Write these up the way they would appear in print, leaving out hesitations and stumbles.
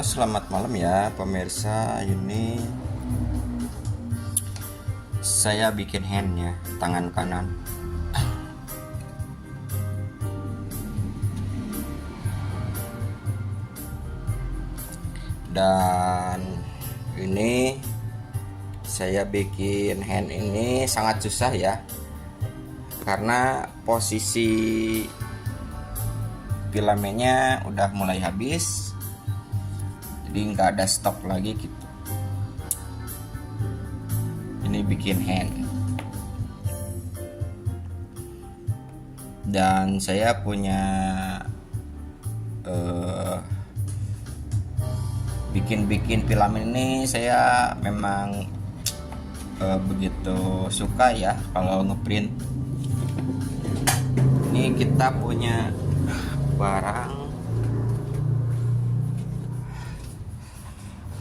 Selamat malam ya pemirsa. Ini saya bikin handnya tangan kanan. Dan ini saya bikin hand ini sangat susah ya, karena posisi filamennya udah mulai habis, jadi nggak ada stok lagi gitu. Ini bikin hand, dan saya punya bikin filamen ini. Saya memang begitu suka ya kalau ngeprint. Ini kita punya barang.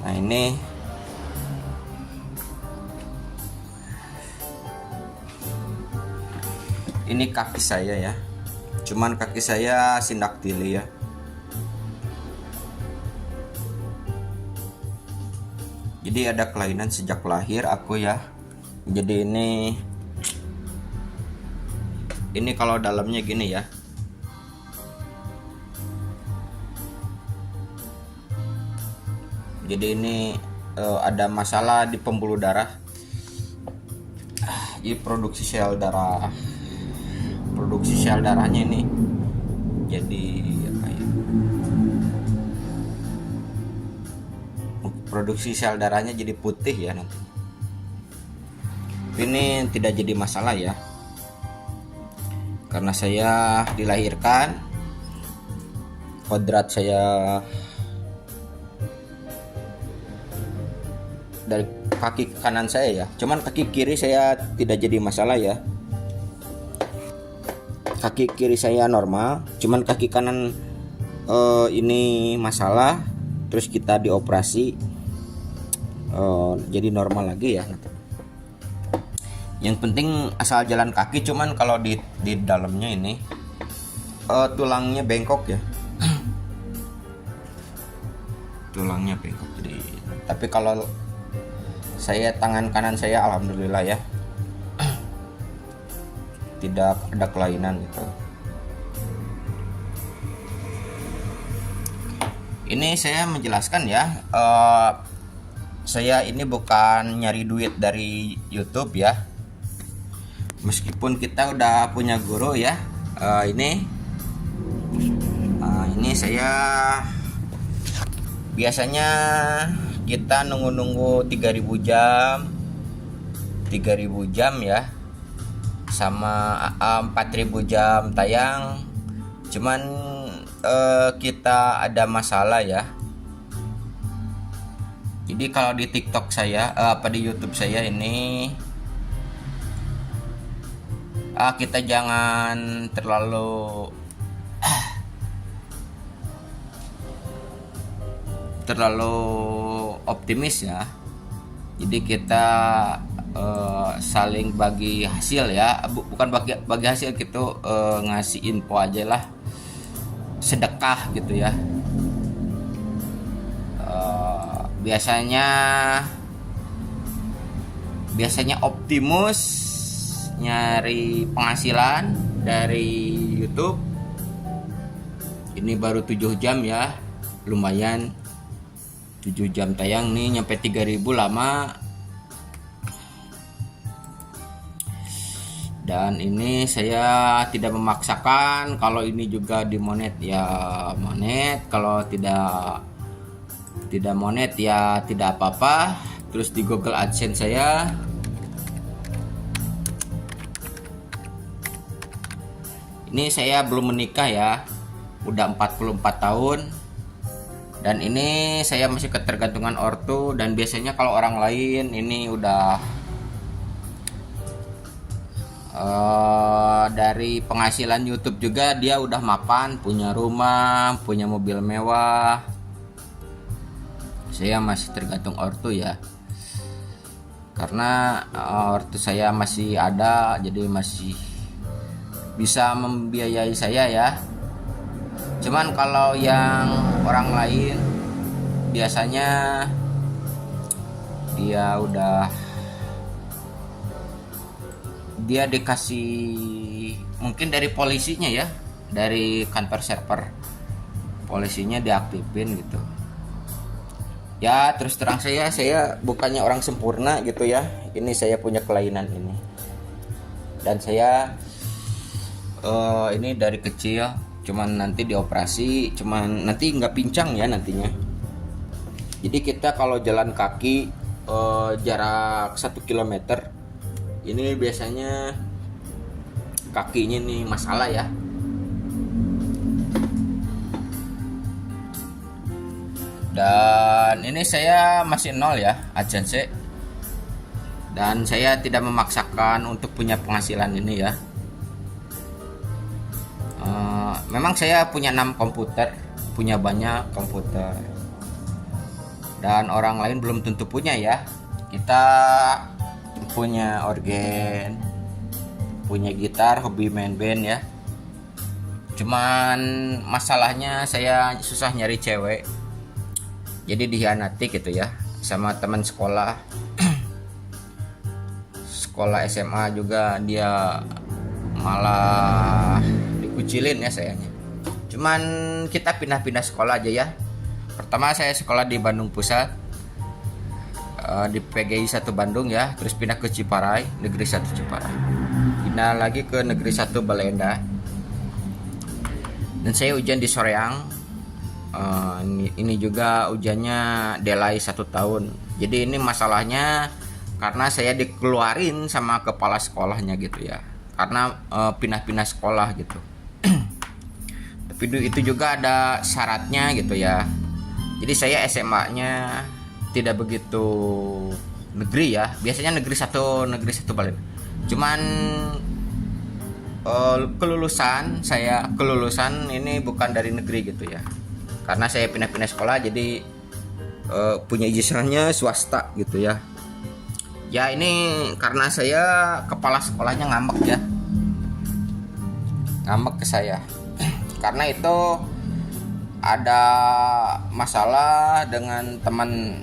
Nah, ini kaki saya ya, cuman kaki saya sindaktili ya. Jadi ada kelainan sejak lahir aku ya. Jadi ini kalau dalamnya gini ya. Jadi ini ada masalah di pembuluh darah. Jadi produksi sel darahnya ini jadi apa ya? Produksi sel darahnya jadi putih ya nanti. Ini tidak jadi masalah ya, karena saya dilahirkan, kodrat saya dari kaki kanan saya ya. Cuman kaki kiri saya tidak jadi masalah ya. Kaki kiri saya normal, cuman kaki kanan ini masalah. Terus kita dioperasi, jadi normal lagi ya. Yang penting asal jalan kaki. Cuman kalau di dalamnya ini tulangnya bengkok ya. Tulangnya bengkok. Jadi, tapi kalau saya tangan kanan saya alhamdulillah ya, tidak ada kelainan gitu. Ini saya menjelaskan ya, saya ini bukan nyari duit dari YouTube ya. Meskipun kita udah punya guru ya. Ini saya biasanya kita nunggu 3000 jam ya, sama 4000 jam tayang. Cuman kita ada masalah ya. Jadi kalau di TikTok saya di YouTube saya ini, kita jangan terlalu optimis ya. Jadi kita saling bagi hasil ya, bukan bagi hasil gitu, ngasih info aja lah, sedekah gitu ya. Biasanya optimus nyari penghasilan dari YouTube. Ini baru 7 jam ya, lumayan. 7 jam tayang nih, nyampe 3000 lama. Dan ini saya tidak memaksakan. Kalau ini juga di monet ya monet, kalau tidak monet ya tidak apa-apa. Terus di Google AdSense saya ini, saya belum menikah ya, udah 44 tahun. Dan ini saya masih ketergantungan ortu. Dan biasanya kalau orang lain ini udah dari penghasilan YouTube juga dia udah mapan, punya rumah, punya mobil mewah. Saya masih tergantung ortu ya, karena ortu saya masih ada, jadi masih bisa membiayai saya ya. Cuman kalau yang orang lain biasanya dia dikasih mungkin dari polisinya ya, dari kantor server polisinya diaktifin gitu ya. Terus terang saya bukannya orang sempurna gitu ya, ini saya punya kelainan ini, dan saya ini dari kecil cuman nanti dioperasi, cuman nanti nggak pincang ya nantinya. Jadi kita kalau jalan kaki jarak 1 kilometer ini biasanya kakinya nih masalah ya. Dan ini saya masih nol ya agensi, dan saya tidak memaksakan untuk punya penghasilan ini ya. Memang saya punya 6 komputer, punya banyak komputer, dan orang lain belum tentu punya ya. Kita punya organ, punya gitar, hobi main band ya. Cuman masalahnya saya susah nyari cewek, jadi dihianati gitu ya sama teman sekolah. Sekolah SMA juga dia malah dikucilin ya sayangnya. Cuman kita pindah-pindah sekolah aja ya. Pertama saya sekolah di Bandung Pusat, di PGI 1 Bandung ya, terus pindah ke Ciparai, Negeri 1 Ciparai, pindah lagi ke Negeri 1 Baleendah, dan saya ujian di Soreang. Ini juga ujiannya delay 1 tahun. Jadi ini masalahnya karena saya dikeluarin sama kepala sekolahnya gitu ya, karena pindah-pindah sekolah gitu. Tapi itu juga ada syaratnya gitu ya. Jadi saya SMA-nya tidak begitu negeri ya, biasanya negeri 1 Balen. Cuman kelulusan ini bukan dari negeri gitu ya, karena saya pindah-pindah sekolah, jadi punya ijazahnya swasta gitu ya. Ya ini karena saya kepala sekolahnya ngambek ya, ngambek ke saya. Karena itu ada masalah dengan teman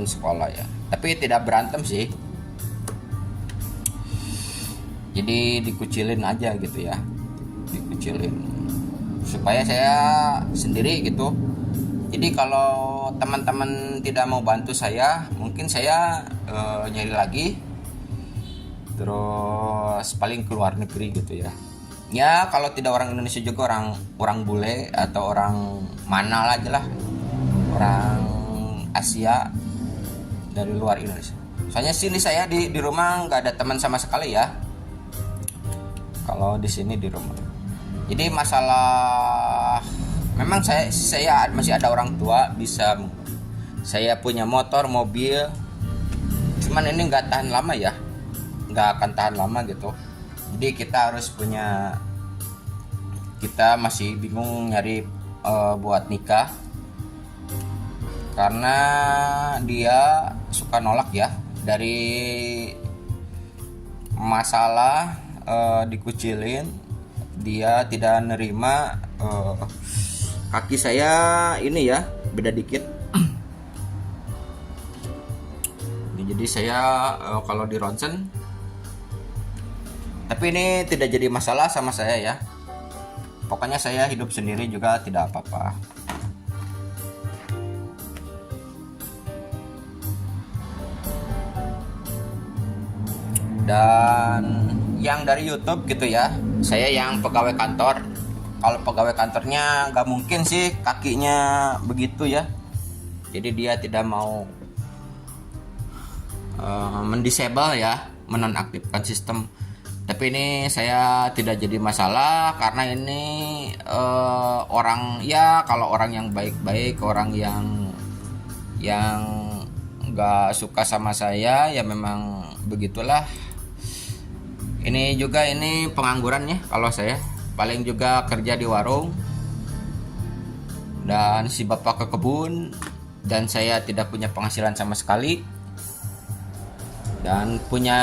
sekolah ya, tapi tidak berantem sih, jadi dikucilin aja gitu ya, dikucilin supaya saya sendiri gitu. Jadi kalau teman-teman tidak mau bantu saya, mungkin saya nyari lagi, terus paling ke luar negeri gitu ya. Ya kalau tidak orang Indonesia juga orang bule atau orang mana aja lah, orang Asia dari luar Indonesia. Soalnya sini saya di rumah nggak ada teman sama sekali ya. Kalau di sini di rumah. Jadi masalah, memang saya masih ada orang tua, bisa saya punya motor, mobil. Cuman ini nggak tahan lama ya, nggak akan tahan lama gitu. Jadi kita harus punya, kita masih bingung nyari buat nikah, karena dia suka nolak ya, dari masalah dikucilin, dia tidak nerima kaki saya ini ya beda dikit. Jadi saya kalau di ronsen, tapi ini tidak jadi masalah sama saya ya. Pokoknya saya hidup sendiri juga tidak apa-apa. Dan yang dari YouTube gitu ya, saya yang pegawai kantor. Kalau pegawai kantornya nggak mungkin sih kakinya begitu ya. Jadi dia tidak mau mendisable ya, menonaktifkan sistem. Tapi ini saya tidak jadi masalah, karena ini orang ya, kalau orang yang baik-baik, orang yang nggak suka sama saya ya memang begitulah. Ini juga ini pengangguran ya, kalau saya paling juga kerja di warung, dan si bapak ke kebun, dan saya tidak punya penghasilan sama sekali, dan punya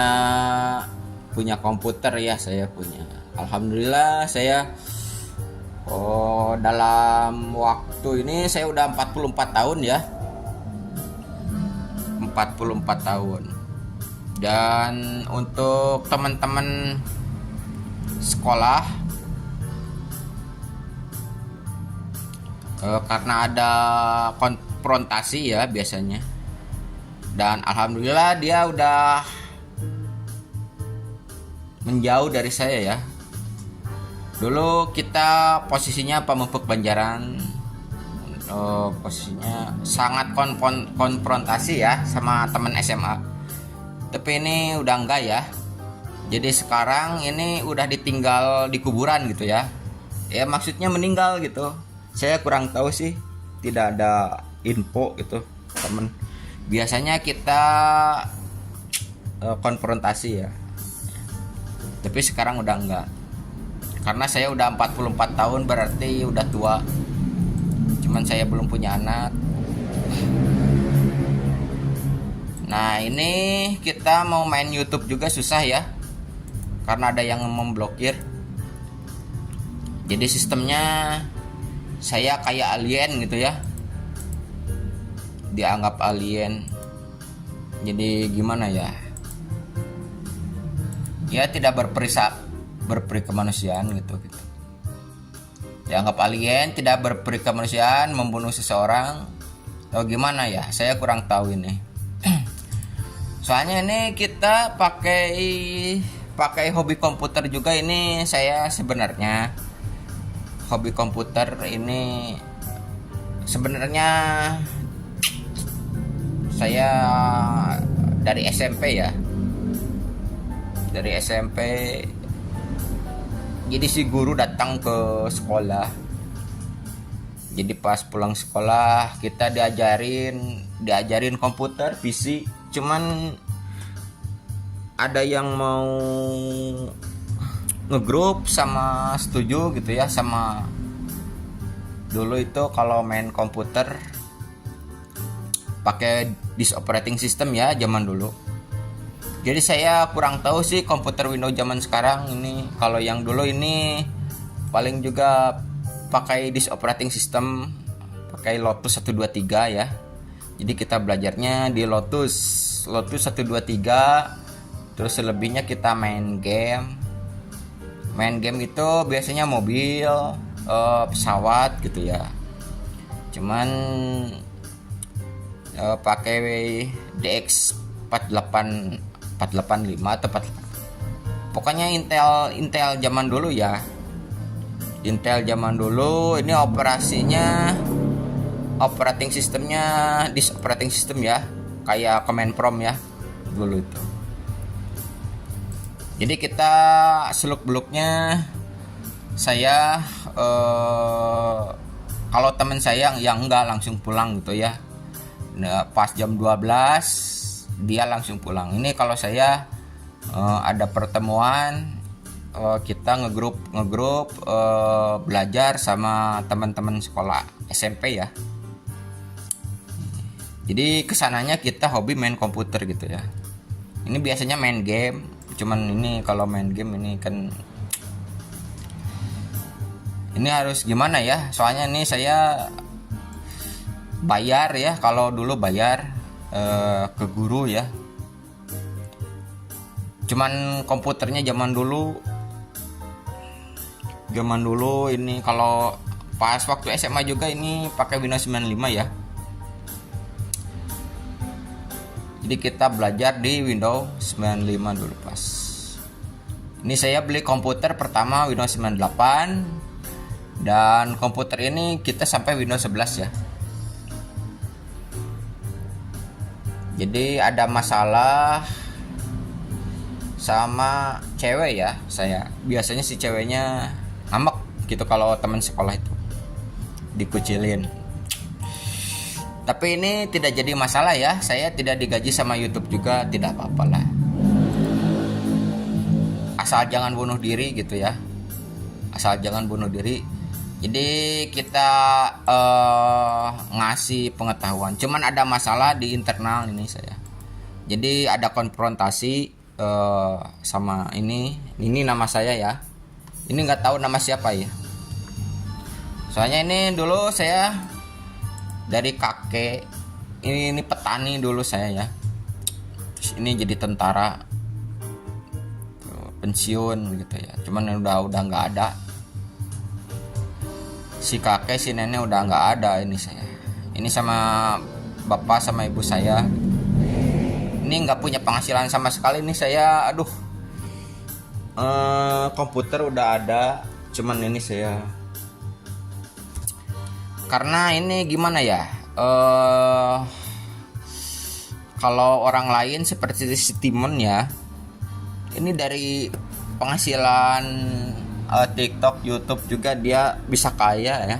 komputer ya, saya punya. Alhamdulillah saya Oh, dalam waktu ini saya udah 44 tahun ya. 44 tahun. Dan untuk teman-teman sekolah, karena ada konfrontasi ya biasanya. Dan alhamdulillah dia udah menjauh dari saya ya. Dulu kita posisinya Pamupuk Banjaran, posisinya sangat konfrontasi ya sama teman SMA. Tapi ini udah enggak ya. Jadi sekarang ini udah ditinggal di kuburan gitu ya. Ya maksudnya meninggal gitu. Saya kurang tahu sih, tidak ada info gitu temen. Biasanya kita konfrontasi ya. Tapi sekarang udah enggak. Karena saya udah 44 tahun berarti udah tua. Cuman saya belum punya anak. Nah ini kita mau main YouTube juga susah ya. Karena ada yang memblokir. Jadi sistemnya saya kayak alien gitu ya. Dianggap alien. Jadi gimana ya? Ya tidak berperi kemanusiaan gitu. Dianggap alien, tidak berperi kemanusiaan, membunuh seseorang. Atau gimana ya? Saya kurang tahu ini. Soalnya ini kita pakai hobi komputer juga ini. Saya sebenarnya hobi komputer ini sebenarnya saya dari SMP ya. Dari SMP. Jadi si guru datang ke sekolah. Jadi pas pulang sekolah kita diajarin komputer, PC. Cuman ada yang mau ngegrup sama setuju gitu ya sama. Dulu itu kalau main komputer pakai disk operating system ya zaman dulu. Jadi saya kurang tahu sih komputer Windows zaman sekarang ini. Kalau yang dulu ini paling juga pakai disk operating system, pakai Lotus 123 ya. Jadi kita belajarnya di Lotus 123. Terus selebihnya kita main game. Main game itu biasanya mobil, pesawat gitu ya. Cuman pakai DX 485 atau 48. Pokoknya Intel zaman dulu ya. Intel zaman dulu ini operating sistemnya disk operating system ya, kayak Command Prompt ya dulu itu. Jadi kita seluk-beluknya saya kalau teman saya yang enggak langsung pulang gitu ya. Nah, pas jam 12 dia langsung pulang. Ini kalau saya ada pertemuan, kita ngegrup belajar sama teman-teman sekolah SMP ya. Jadi kesananya kita hobi main komputer gitu ya. Ini biasanya main game. Cuman ini kalau main game ini kan ini harus gimana ya? Soalnya ini saya bayar ya. Kalau dulu bayar ke guru ya. Cuman komputernya zaman dulu ini kalau pas waktu SMA juga ini pakai Windows 95 ya. Jadi kita belajar di Windows 95 dulu pas. Ini saya beli komputer pertama Windows 98 dan komputer ini kita sampai Windows 11 ya. Jadi ada masalah sama cewek ya saya. Biasanya si ceweknya ngambek gitu kalau teman sekolah itu dikucilin. Tapi ini tidak jadi masalah ya. Saya tidak digaji sama YouTube juga, tidak apa-apa lah. Asal jangan bunuh diri gitu ya. Asal jangan bunuh diri. Jadi kita ngasih pengetahuan. Cuman ada masalah di internal ini saya. Jadi ada konfrontasi sama ini nama saya ya. Ini nggak tahu nama siapa ya. Soalnya ini dulu saya dari kakek, ini petani dulu saya ya. Terus ini jadi tentara pensiun gitu ya. Cuman udah nggak ada. Si kakek si nenek udah nggak ada, ini saya. Ini sama bapak sama ibu saya. Ini nggak punya penghasilan sama sekali nih saya. Aduh. Komputer udah ada, cuman ini saya karena ini gimana ya, kalau orang lain seperti si Timon ya, ini dari penghasilan TikTok, YouTube juga dia bisa kaya ya.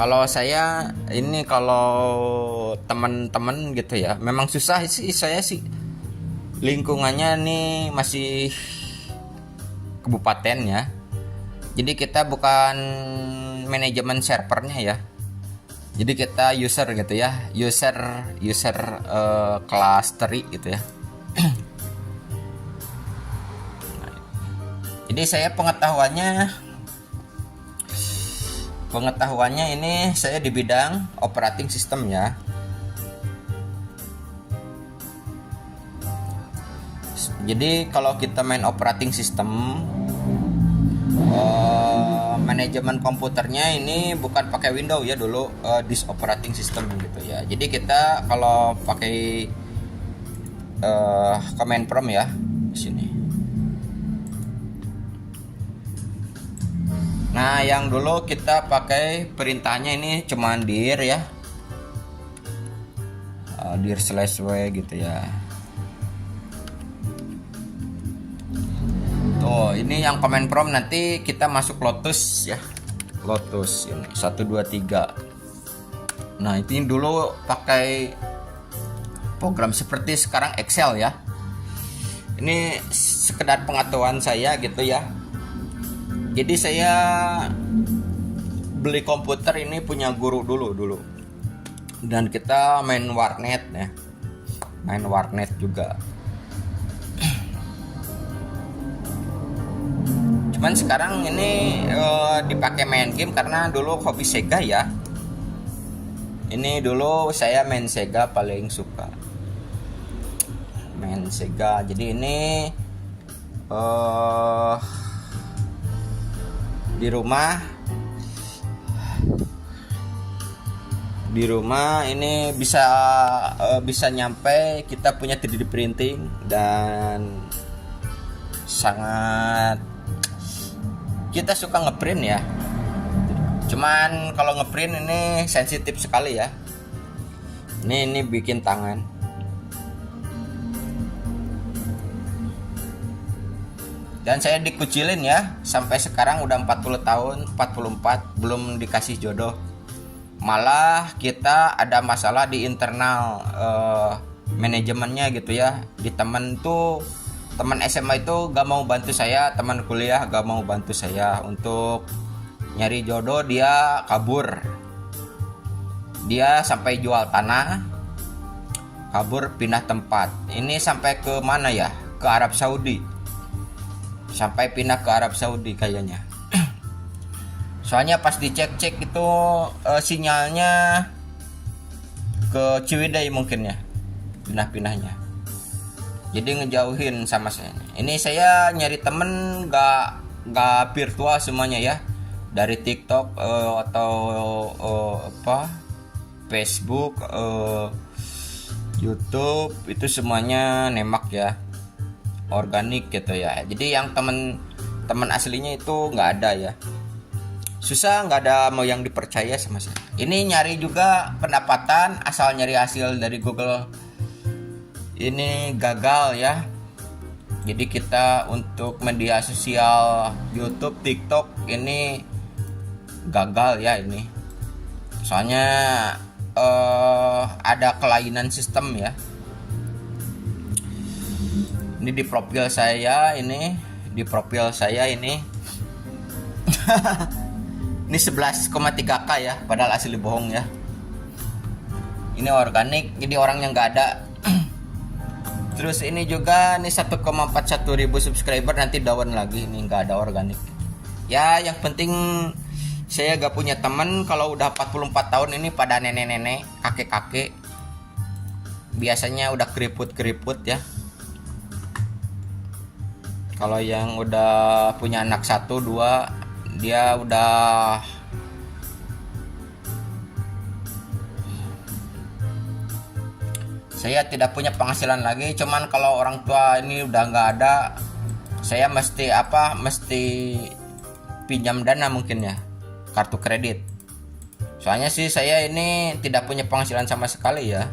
Kalau saya ini, kalau teman-teman gitu ya, memang susah sih saya sih. Lingkungannya nih masih kabupaten ya. Jadi kita bukan manajemen servernya ya. Jadi kita user gitu ya, user kelas teri gitu ya. Jadi saya pengetahuannya ini saya di bidang operating system ya. Jadi kalau kita main operating system, manajemen komputernya ini bukan pakai Windows ya dulu, disk operating system gitu ya. Jadi kita kalau pakai command prompt ya di sini. Nah, yang dulu kita pakai perintahnya ini cuman dir ya, dir/w gitu ya. Tuh, ini yang command prompt, nanti kita masuk Lotus ya. Lotus ini 1 2 3. Nah, ini dulu pakai program seperti sekarang Excel ya. Ini sekedar pengetahuan saya gitu ya. Jadi saya beli komputer ini punya guru dulu. Dan kita main warnet ya. Main warnet juga. Cuman sekarang ini dipakai main game karena dulu hobi Sega ya. Ini dulu saya main Sega paling suka. Main Sega. Jadi ini di rumah ini bisa nyampe kita punya 3D printing dan sangat kita suka ngeprint ya. Cuman kalau ngeprint ini sensitif sekali ya. Ini bikin tangan. Dan saya dikucilin ya, sampai sekarang udah 40 tahun, 44 belum dikasih jodoh. Malah kita ada masalah di internal manajemennya gitu ya. Di teman SMA itu gak mau bantu saya, teman kuliah gak mau bantu saya untuk nyari jodoh, dia kabur. Dia sampai jual tanah, kabur pindah tempat. Ini sampai ke mana ya? Ke Arab Saudi. Sampai pindah ke Arab Saudi kayaknya. Soalnya pas dicek itu sinyalnya ke Ciwidey mungkin ya. Pindah-pindahnya. Jadi ngejauhin sama saya. Ini saya nyari temen gak virtual semuanya ya. Dari TikTok atau Facebook, YouTube, itu semuanya nembak ya. Organik gitu ya. Jadi yang temen aslinya itu nggak ada ya. Susah, nggak ada mau yang dipercaya sama saya. Ini nyari juga pendapatan asal nyari hasil dari Google. Ini gagal ya. Jadi kita untuk media sosial YouTube, TikTok ini gagal ya ini. Soalnya ada kelainan sistem ya. Ini di profil saya ini, ini 11,3K ya, padahal asli bohong ya. Ini organik, jadi orangnya nggak ada. Terus ini juga nih 1,41 ribu subscriber, nanti down lagi, ini nggak ada organik. Ya yang penting saya gak punya temen kalau udah 44 tahun ini pada nenek-nenek, kakek-kakek. Biasanya udah keriput-keriput ya. Kalau yang udah punya anak 1, 2, dia udah saya tidak punya penghasilan lagi. Cuman kalau orang tua ini udah nggak ada, saya mesti pinjam dana mungkin ya, kartu kredit. Soalnya sih saya ini tidak punya penghasilan sama sekali ya.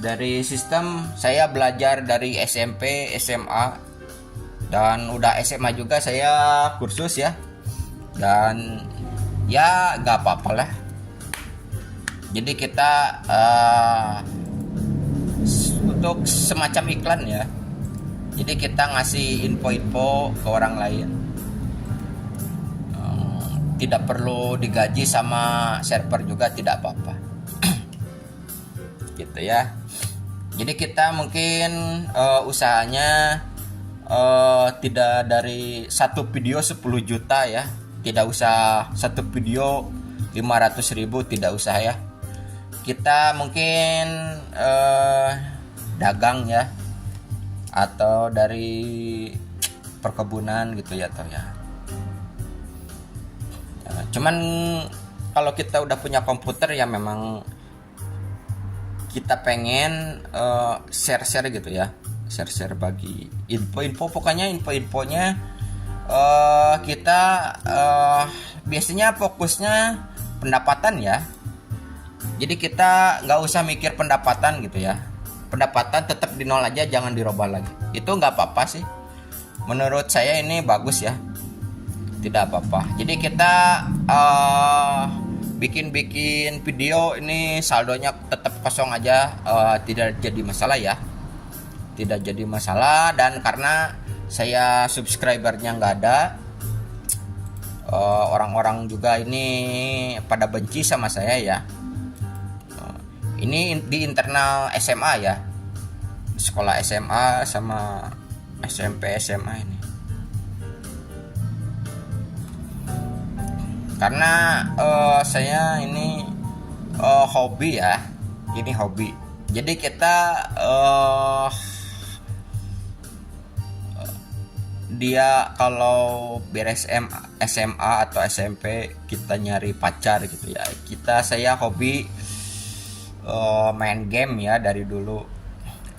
Dari sistem saya belajar dari SMP, SMA, dan udah SMA juga saya kursus ya. Dan ya nggak apa-apa lah. Jadi kita untuk semacam iklan ya. Jadi kita ngasih info-info ke orang lain. Tidak perlu digaji sama server juga, tidak apa-apa. Gitu ya. Jadi kita mungkin usahanya tidak dari satu video 10 juta ya. Tidak usah satu video 500.000, tidak usah ya. Kita mungkin dagang ya, atau dari perkebunan gitu ya, atau ya. Cuman kalau kita udah punya komputer ya memang kita pengen share-share gitu ya, share-share bagi info-info, pokoknya info-infonya kita biasanya fokusnya pendapatan ya. Jadi kita nggak usah mikir pendapatan gitu ya. Pendapatan tetap di nol aja, jangan dirubah lagi. Itu nggak apa-apa sih. Menurut saya ini bagus ya. Tidak apa-apa. Jadi kita bikin video ini saldonya tetap kosong aja, tidak jadi masalah ya. Tidak jadi masalah. Dan karena saya subscribernya nggak ada, orang-orang juga ini pada benci sama saya ya. Ini di internal SMA ya, sekolah SMA sama SMP SMA ini. Karena saya ini hobi ya, ini hobi. Jadi kita dia kalau beres SMA atau SMP kita nyari pacar gitu ya. Saya hobi main game ya dari dulu.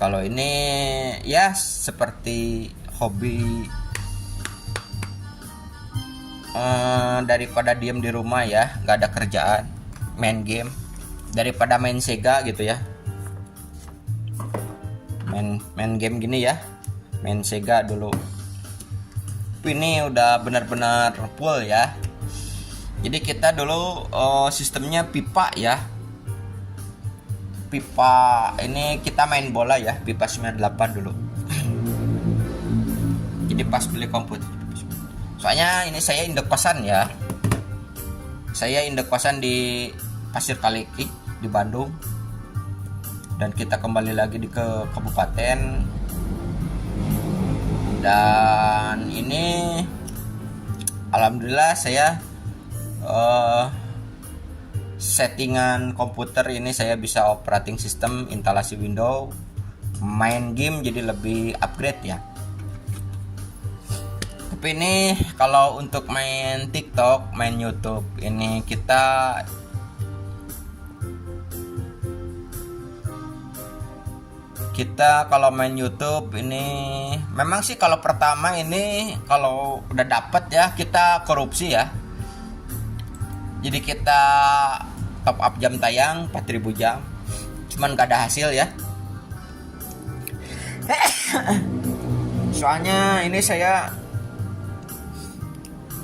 Kalau ini ya seperti hobi daripada diem di rumah ya, nggak ada kerjaan, main game daripada main Sega gitu ya. Main game gini ya, main Sega dulu. Ini udah benar-benar full ya. Jadi kita dulu sistemnya pipa ya. Pipa ini kita main bola ya, pipa 98 dulu. Jadi pas beli komputer. Soalnya ini saya indek kosan ya. Saya indek kosan di Pasir Kaliki di Bandung. Dan kita kembali lagi ke kabupaten. Dan ini alhamdulillah saya settingan komputer ini saya bisa operating system, instalasi Windows, main game jadi lebih upgrade ya. Tapi ini kalau untuk main TikTok, main YouTube ini kita kalau main YouTube ini memang sih kalau pertama ini kalau udah dapet ya kita korupsi ya. Jadi kita top up jam tayang 4.000 jam, cuman gak ada hasil ya. Soalnya ini saya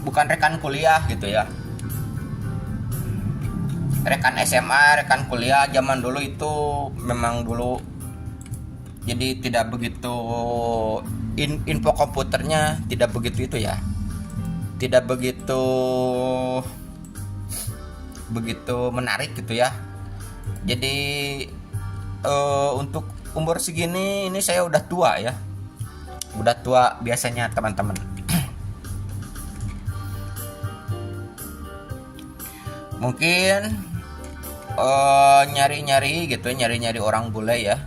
bukan rekan kuliah gitu ya, rekan SMA, rekan kuliah zaman dulu itu memang dulu. Jadi tidak begitu info komputernya tidak begitu itu ya, tidak begitu menarik gitu ya. Jadi untuk umur segini ini saya udah tua ya, udah tua biasanya teman-teman. Mungkin nyari-nyari gitu, nyari-nyari orang bule ya,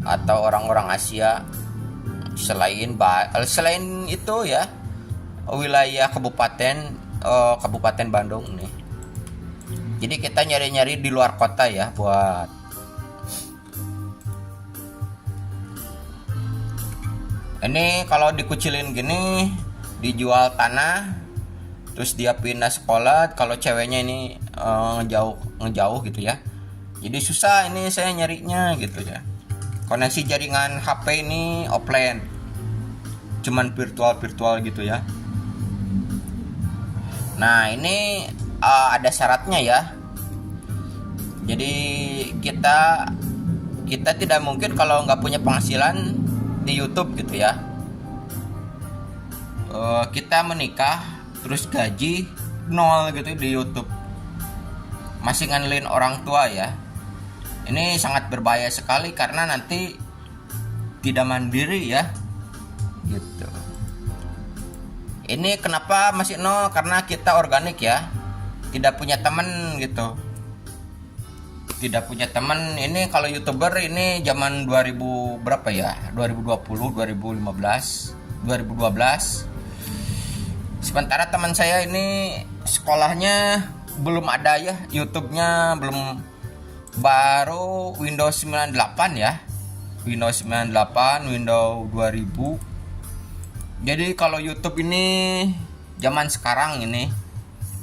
atau orang-orang Asia selain itu ya, wilayah Kabupaten Bandung nih. Jadi kita nyari-nyari di luar kota ya, buat ini kalau dikucilin gini, dijual tanah, terus dia pindah sekolah. Kalau ceweknya ini ngejauh gitu ya, jadi susah ini saya nyarinya gitu ya. Koneksi jaringan HP ini offline, cuman virtual gitu ya. Nah ini ada syaratnya ya. Jadi kita tidak mungkin kalau nggak punya penghasilan di YouTube gitu ya. Kita menikah terus gaji nol gitu di YouTube, masih ngandelin orang tua ya. Ini sangat berbahaya sekali karena nanti tidak mandiri ya gitu. Ini kenapa masih nol? Karena kita organik ya, tidak punya temen gitu, tidak punya teman. Ini kalau YouTuber ini zaman 2000 berapa ya, 2020, 2015, 2012. Sementara teman saya ini sekolahnya belum ada ya, YouTube-nya belum, baru Windows 98 ya, Windows 98, Windows 2000. Jadi kalau YouTube ini zaman sekarang ini,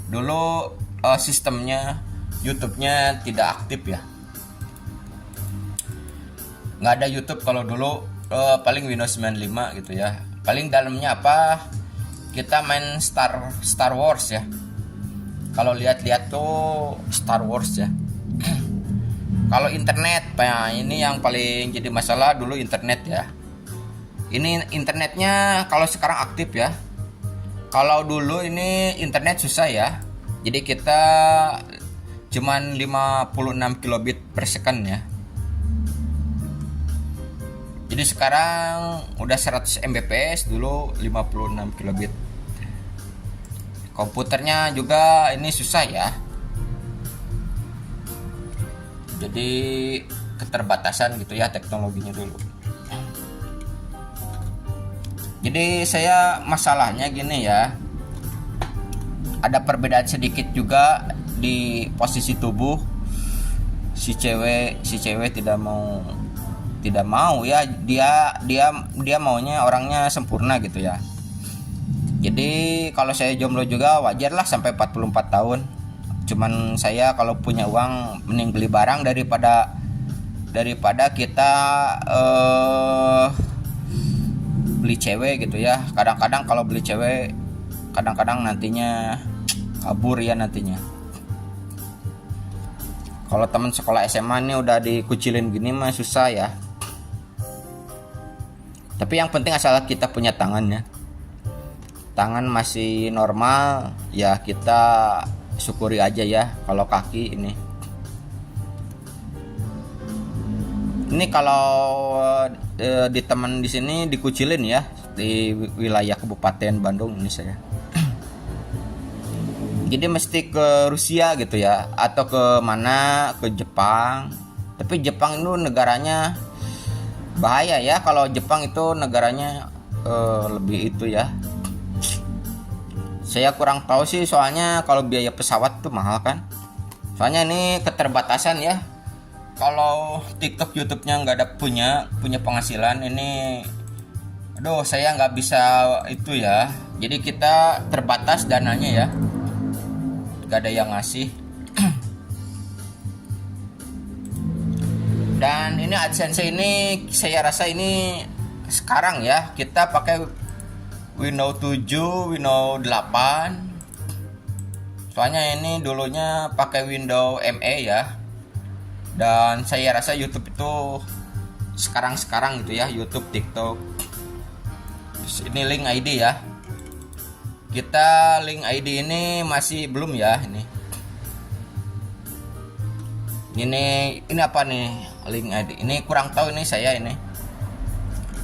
dulu sistemnya YouTube-nya tidak aktif ya, nggak ada YouTube kalau dulu. Paling Windows 95 gitu ya. Paling dalamnya apa, kita main Star Wars ya. Kalau lihat-lihat tuh Star Wars ya. Kalau internet, nah ini yang paling jadi masalah dulu, internet ya. Ini internetnya kalau sekarang aktif ya. Kalau dulu ini internet susah ya. Jadi kita cuman 56 kilobit per second ya. Jadi sekarang udah 100 Mbps, dulu 56 kilobit. Komputernya juga ini susah ya. Jadi keterbatasan gitu ya teknologinya dulu. Jadi saya masalahnya gini ya, ada perbedaan sedikit juga di posisi tubuh. Si cewek tidak mau ya, dia maunya orangnya sempurna gitu ya. Jadi kalau saya jomblo juga wajar lah sampai 44 tahun. Cuman saya kalau punya uang mending beli barang daripada kita beli cewek gitu ya. Kadang-kadang kalau beli cewek, kadang-kadang nantinya kabur ya nantinya. Kalau teman sekolah SMA ini udah dikucilin gini mah susah ya. Tapi yang penting asal kita punya tangan ya. Tangan masih normal ya, kita syukuri aja ya. Kalau kaki ini kalau di teman di sini dikucilin ya, di wilayah Kabupaten Bandung ini saya. Jadi mesti ke Rusia gitu ya, atau ke mana, ke Jepang. Tapi Jepang itu negaranya bahaya ya. Kalau Jepang itu negaranya lebih itu ya. Saya kurang tahu sih, soalnya kalau biaya pesawat tuh mahal kan. Soalnya ini keterbatasan ya. Kalau TikTok, YouTube-nya nggak ada punya penghasilan ini, aduh saya nggak bisa itu ya. Jadi kita terbatas dananya ya, nggak ada yang ngasih. Dan ini AdSense ini saya rasa ini sekarang ya kita pakai Windows 7, Windows 8. Soalnya ini dulunya pakai Windows ME ya. Dan saya rasa YouTube itu sekarang gitu ya, YouTube, TikTok. Ini link ID ya. Kita link ID ini masih belum ya ini. Ini apa nih link ID? Ini kurang tahu ini saya ini.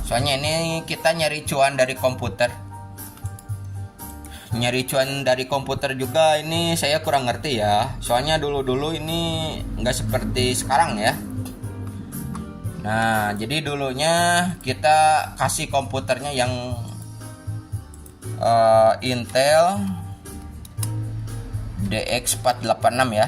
Soalnya ini kita nyari cuan dari komputer. nyari cuan dari komputer juga ini saya kurang ngerti ya. Soalnya dulu ini nggak seperti sekarang ya. Nah, jadi dulunya kita kasih komputernya yang Intel DX 486 ya.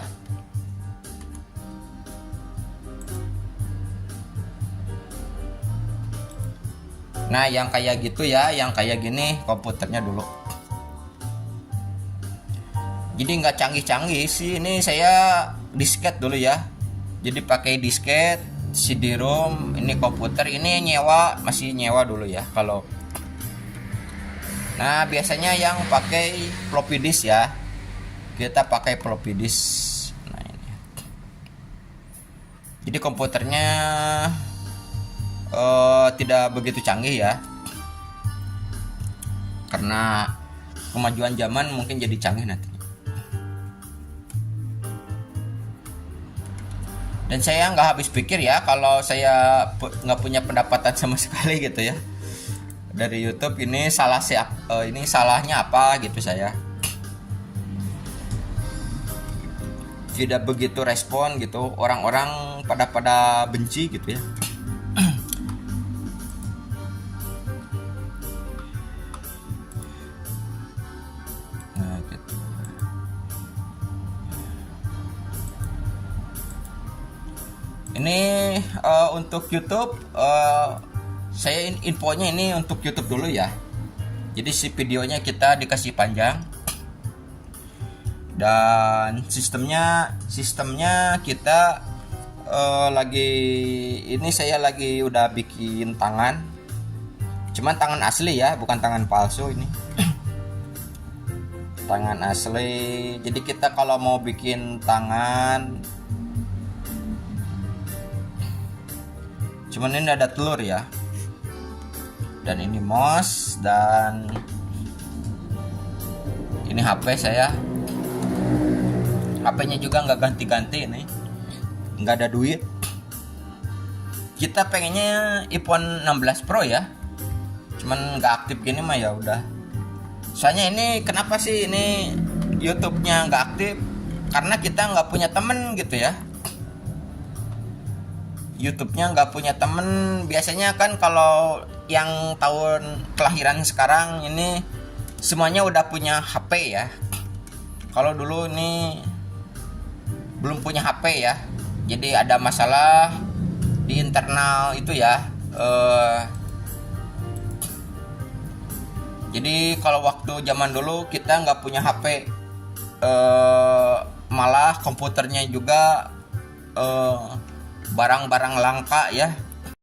Nah, yang kayak gitu ya, yang kayak gini komputernya dulu. Jadi nggak canggih-canggih sih, ini saya disket dulu ya. Jadi pakai disket, CD-ROM, ini komputer ini nyewa, masih nyewa dulu ya kalau. Nah, biasanya yang pakai floppy disk ya. Kita pakai floppy disk. Nah, ini. Jadi komputernya tidak begitu canggih ya. Karena kemajuan zaman mungkin jadi canggih nanti. Dan saya nggak habis pikir ya kalau saya nggak punya pendapatan sama sekali gitu ya dari YouTube. Ini ini salahnya apa gitu, saya tidak begitu respon gitu, orang-orang pada benci gitu ya. Nah, gitu. Ini untuk YouTube, saya infonya ini untuk YouTube dulu ya. Jadi si videonya kita dikasih panjang dan sistemnya kita saya lagi udah bikin tangan, cuman tangan asli ya, bukan tangan palsu ini. Tangan asli. Jadi kita kalau mau bikin tangan, cuman ini ada telur ya, dan ini mouse, dan ini HP saya. HP-nya juga nggak ganti-ganti, ini nggak ada duit. Kita pengennya iPhone 16 Pro ya, cuman nggak aktif gini mah ya udah. Soalnya ini kenapa sih ini YouTube-nya nggak aktif? Karena kita nggak punya temen gitu ya. YouTube-nya nggak punya temen. Biasanya kan kalau yang tahun kelahiran sekarang ini semuanya udah punya HP ya. Kalau dulu ini belum punya HP ya. Jadi ada masalah di internal itu ya. Jadi kalau waktu zaman dulu kita nggak punya HP, malah komputernya juga barang-barang langka ya.